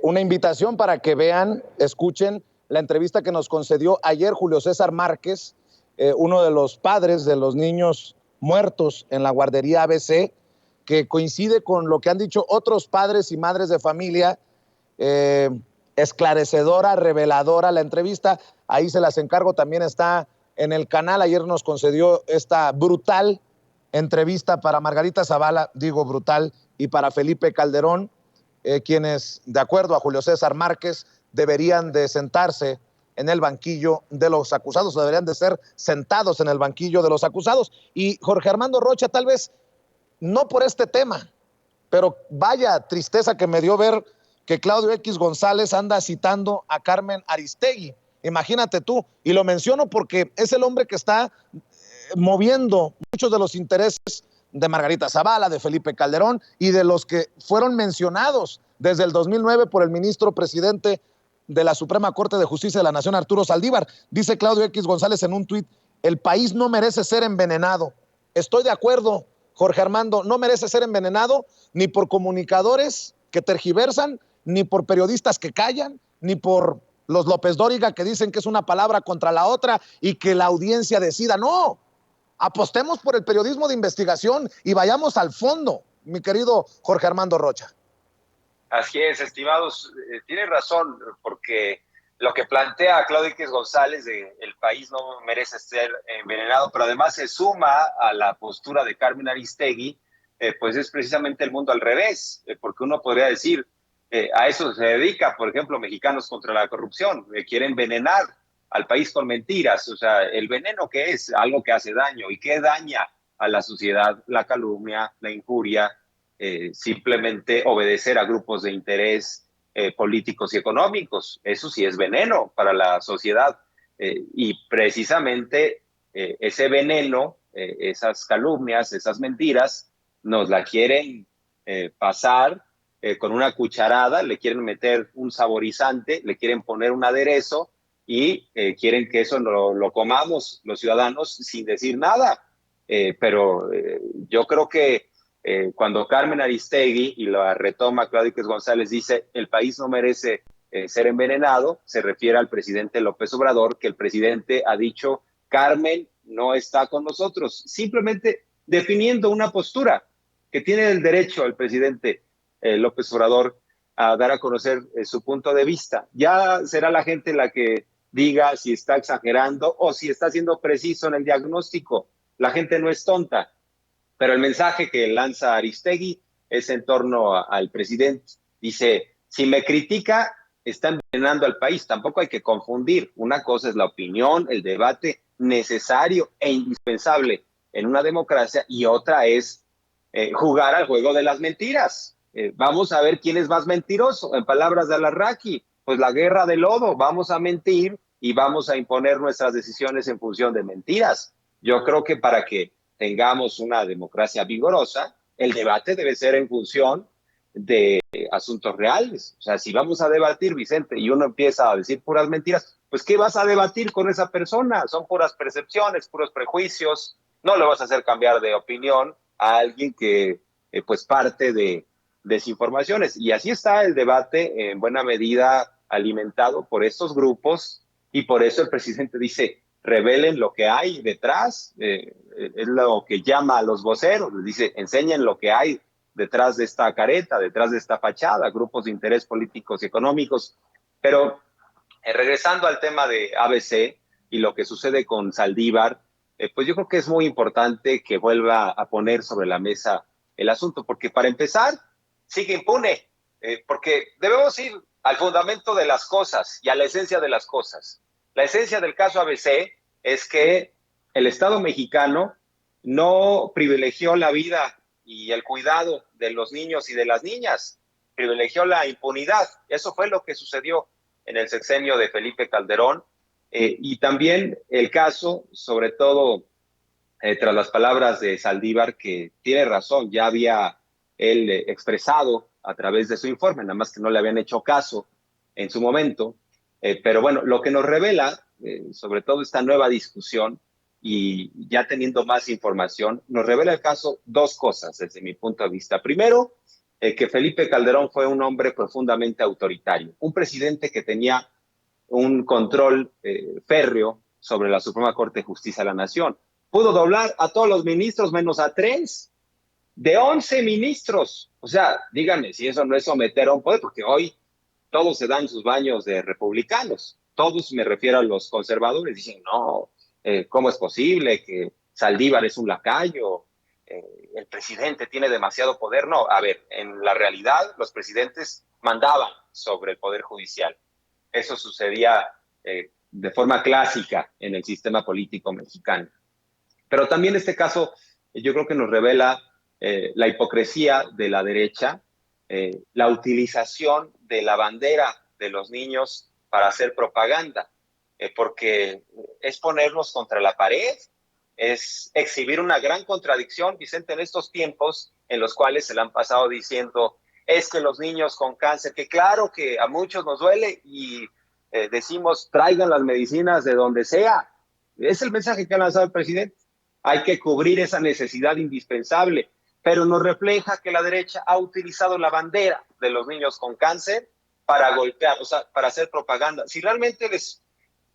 una invitación para que vean, escuchen la entrevista que nos concedió ayer Julio César Márquez, uno de los padres de los niños muertos en la guardería ABC, que coincide con lo que han dicho otros padres y madres de familia. Esclarecedora, reveladora la entrevista. Ahí se las encargo, también está en el canal. Ayer nos concedió esta brutal entrevista para Margarita Zavala, digo brutal, y para Felipe Calderón, quienes, de acuerdo a Julio César Márquez, deberían de sentarse en el banquillo de los acusados, o deberían de ser sentados en el banquillo de los acusados. Y Jorge Armando Rocha, tal vez no por este tema, pero vaya tristeza que me dio ver que Claudio X González anda citando a Carmen Aristegui. Imagínate tú, y lo menciono porque es el hombre que está moviendo muchos de los intereses de Margarita Zavala, de Felipe Calderón y de los que fueron mencionados desde el 2009 por el ministro presidente de la Suprema Corte de Justicia de la Nación, Arturo Saldívar. Dice Claudio X González en un tuit: el país no merece ser envenenado. Estoy de acuerdo, Jorge Armando, no merece ser envenenado ni por comunicadores que tergiversan, ni por periodistas que callan, ni por los López Dóriga que dicen que es una palabra contra la otra y que la audiencia decida. No, apostemos por el periodismo de investigación y vayamos al fondo, mi querido Jorge Armando Rocha. Así es, estimados, tiene razón, porque lo que plantea Claudio X González de el país no merece ser envenenado, pero además se suma a la postura de Carmen Aristegui, pues es precisamente el mundo al revés, porque uno podría decir, a eso se dedica, por ejemplo, Mexicanos contra la Corrupción, quiere envenenar al país con mentiras. O sea, el veneno, ¿qué es? Algo que hace daño. ¿Y qué daña a la sociedad? La calumnia, la injuria, simplemente obedecer a grupos de interés políticos y económicos. Eso sí es veneno para la sociedad. Y precisamente ese veneno, esas calumnias, esas mentiras, nos la quieren pasar con una cucharada, le quieren meter un saborizante, le quieren poner un aderezo y quieren que eso lo comamos los ciudadanos sin decir nada. Pero yo creo que cuando Carmen Aristegui, y la retoma Claudio X González, dice el país no merece ser envenenado, se refiere al presidente López Obrador, que el presidente ha dicho Carmen no está con nosotros, simplemente definiendo una postura que tiene el derecho el presidente López Obrador a dar a conocer su punto de vista. Ya será la gente la que diga si está exagerando o si está siendo preciso en el diagnóstico. La gente no es tonta, pero el mensaje que lanza Aristegui es en torno al presidente. Dice, si me critica, está envenenando al país. Tampoco hay que confundir. Una cosa es la opinión, el debate necesario e indispensable en una democracia, y otra es jugar al juego de las mentiras. Vamos a ver quién es más mentiroso. En palabras de Alarraqui, pues la guerra de lodo. Vamos a mentir y vamos a imponer nuestras decisiones en función de mentiras. Yo creo que para que tengamos una democracia vigorosa, el debate debe ser en función de asuntos reales. O sea, si vamos a debatir, Vicente, y uno empieza a decir puras mentiras, pues ¿qué vas a debatir con esa persona? Son puras percepciones, puros prejuicios. No le vas a hacer cambiar de opinión a alguien que pues parte de desinformaciones. Y así está el debate en buena medida alimentado por estos grupos, y por eso el presidente dice, revelen lo que hay detrás, es lo que llama a los voceros, les dice, enseñen lo que hay detrás de esta careta, detrás de esta fachada, grupos de interés políticos y económicos. Pero regresando al tema de ABC y lo que sucede con Saldívar, pues yo creo que es muy importante que vuelva a poner sobre la mesa el asunto, porque para empezar, sigue impune, porque debemos ir al fundamento de las cosas y a la esencia de las cosas. La esencia del caso ABC es que el Estado mexicano no privilegió la vida y el cuidado de los niños y de las niñas, privilegió la impunidad. Eso fue lo que sucedió en el sexenio de Felipe Calderón, y también el caso, sobre todo tras las palabras de Saldívar, que tiene razón, ya había él expresado a través de su informe, nada más que no le habían hecho caso en su momento. Pero bueno, lo que nos revela, sobre todo esta nueva discusión, y ya teniendo más información, nos revela el caso dos cosas desde mi punto de vista. Primero, que Felipe Calderón fue un hombre profundamente autoritario, un presidente que tenía un control férreo sobre la Suprema Corte de Justicia de la Nación. Pudo doblar a todos los ministros menos a 3 de 11 ministros. O sea, díganme si eso no es someter a un poder, porque hoy todos se dan sus baños de republicanos. Todos, me refiero a los conservadores, dicen, no, ¿cómo es posible que Saldívar es un lacayo? El presidente tiene demasiado poder. No, a ver, en la realidad los presidentes mandaban sobre el poder judicial. Eso sucedía de forma clásica en el sistema político mexicano. Pero también este caso yo creo que nos revela la hipocresía de la derecha, la utilización de la bandera de los niños para hacer propaganda, porque es ponernos contra la pared, es exhibir una gran contradicción, Vicente, en estos tiempos en los cuales se le han pasado diciendo es que los niños con cáncer, que claro que a muchos nos duele y decimos traigan las medicinas de donde sea. Es el mensaje que ha lanzado el presidente. Hay que cubrir esa necesidad indispensable, pero nos refleja que la derecha ha utilizado la bandera de los niños con cáncer para golpear, o sea, para hacer propaganda. Si realmente les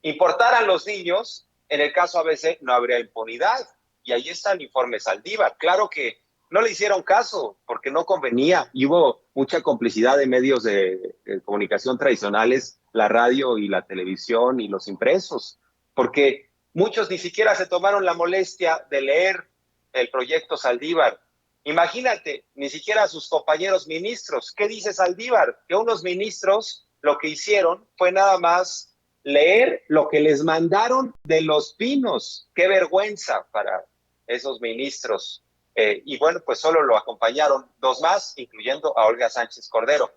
importaran los niños, en el caso ABC no habría impunidad. Y ahí está el informe Saldívar. Claro que no le hicieron caso porque no convenía y hubo mucha complicidad de medios de comunicación tradicionales, la radio y la televisión y los impresos, porque muchos ni siquiera se tomaron la molestia de leer el proyecto Saldívar. Imagínate, ni siquiera sus compañeros ministros. ¿Qué dice Saldívar? Que unos ministros lo que hicieron fue nada más leer lo que les mandaron de Los Pinos. Qué vergüenza para esos ministros. Y bueno, pues solo lo acompañaron 2 más, incluyendo a Olga Sánchez Cordero.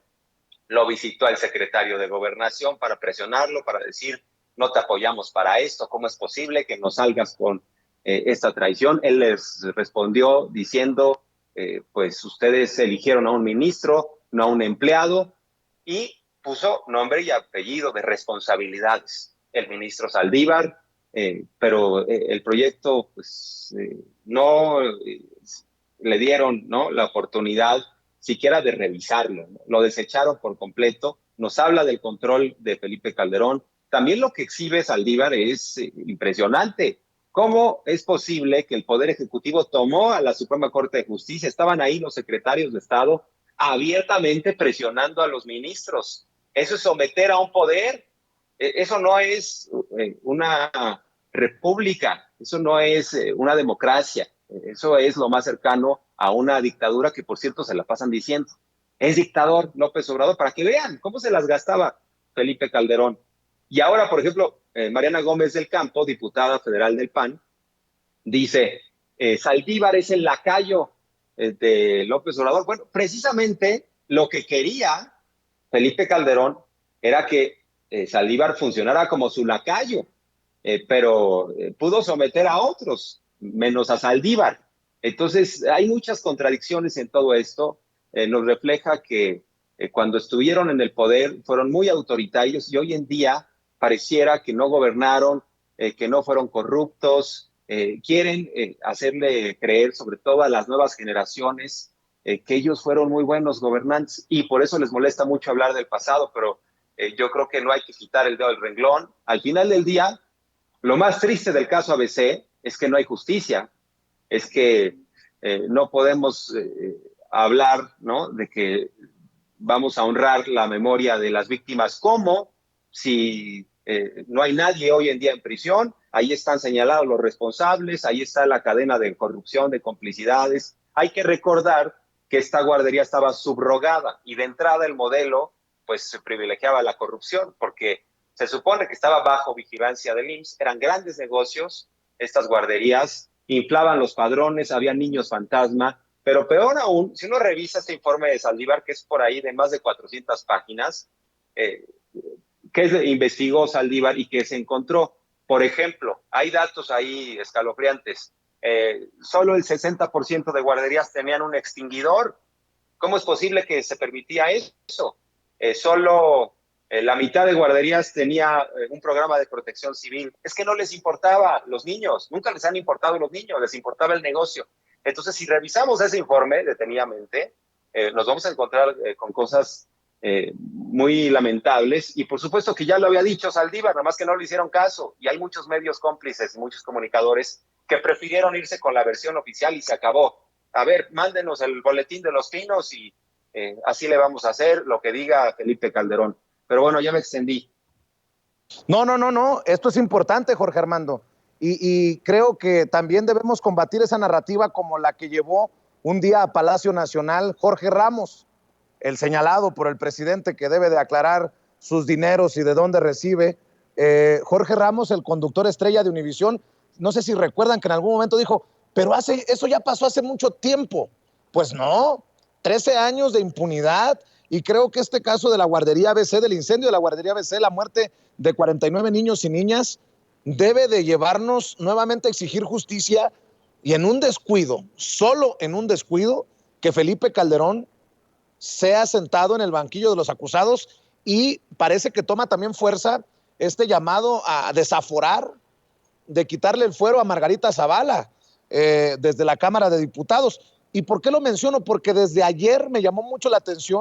Lo visitó el secretario de Gobernación para presionarlo, para decir, no te apoyamos para esto, ¿cómo es posible que no salgas con esta traición? Él les respondió diciendo, pues ustedes eligieron a un ministro, no a un empleado, y puso nombre y apellido de responsabilidades. El ministro Saldívar, pero el proyecto pues no le dieron, ¿no?, la oportunidad siquiera de revisarlo, ¿no? Lo desecharon por completo. Nos habla del control de Felipe Calderón. También lo que exhibe Saldívar es impresionante. ¿Cómo es posible que el Poder Ejecutivo tomó a la Suprema Corte de Justicia? Estaban ahí los secretarios de Estado abiertamente presionando a los ministros. Eso es someter a un poder. Eso no es una república, eso no es una democracia. Eso es lo más cercano a una dictadura que, por cierto, se la pasan diciendo. Es dictador López Obrador, para que vean cómo se las gastaba Felipe Calderón. Y ahora, por ejemplo, Mariana Gómez del Campo, diputada federal del PAN, dice, Saldívar es el lacayo de López Obrador. Bueno, precisamente lo que quería Felipe Calderón era que Saldívar funcionara como su lacayo, pero pudo someter a otros, menos a Saldívar. Entonces, hay muchas contradicciones en todo esto. Nos refleja que cuando estuvieron en el poder fueron muy autoritarios y hoy en día pareciera que no gobernaron, que no fueron corruptos. Quieren hacerle creer, sobre todo a las nuevas generaciones, que ellos fueron muy buenos gobernantes y por eso les molesta mucho hablar del pasado, pero yo creo que no hay que quitar el dedo del renglón. Al final del día, lo más triste del caso ABC es que no hay justicia, es que no podemos hablar, ¿no?, de que vamos a honrar la memoria de las víctimas. ¿Cómo? Si no hay nadie hoy en día en prisión, ahí están señalados los responsables, ahí está la cadena de corrupción, de complicidades. Hay que recordar que esta guardería estaba subrogada y de entrada el modelo pues se privilegiaba la corrupción porque se supone que estaba bajo vigilancia del IMSS, eran grandes negocios, estas guarderías, inflaban los padrones, había niños fantasma, pero peor aún, si uno revisa este informe de Saldívar, que es por ahí de más de 400 páginas, ¿qué investigó Saldívar y qué se encontró? Por ejemplo, hay datos ahí escalofriantes. Solo el 60% de guarderías tenían un extinguidor. ¿Cómo es posible que se permitía eso? Solo la mitad de guarderías tenía un programa de protección civil. Es que no les importaba los niños, nunca les han importado los niños, les importaba el negocio. Entonces, si revisamos ese informe detenidamente, nos vamos a encontrar con cosas muy lamentables, y por supuesto que ya lo había dicho Saldívar, nada más que no le hicieron caso, y hay muchos medios cómplices, muchos comunicadores que prefirieron irse con la versión oficial y se acabó. A ver, mándenos el boletín de los pinos y así le vamos a hacer lo que diga Felipe Calderón. Pero bueno, ya me extendí. No, esto es importante, Jorge Armando, y creo que también debemos combatir esa narrativa como la que llevó un día a Palacio Nacional Jorge Ramos, el señalado por el presidente que debe de aclarar sus dineros y de dónde recibe. Jorge Ramos, el conductor estrella de Univisión, no sé si recuerdan que en algún momento dijo, pero eso ya pasó hace mucho tiempo. Pues no, 13 años de impunidad, y creo que este caso de la guardería ABC, del incendio de la guardería ABC, la muerte de 49 niños y niñas, debe de llevarnos nuevamente a exigir justicia, y en un descuido, solo en un descuido, que Felipe Calderón sea sentado en el banquillo de los acusados, y parece que toma también fuerza este llamado a desaforar, de quitarle el fuero a Margarita Zavala desde la Cámara de Diputados. ¿Y por qué lo menciono? Porque desde ayer me llamó mucho la atención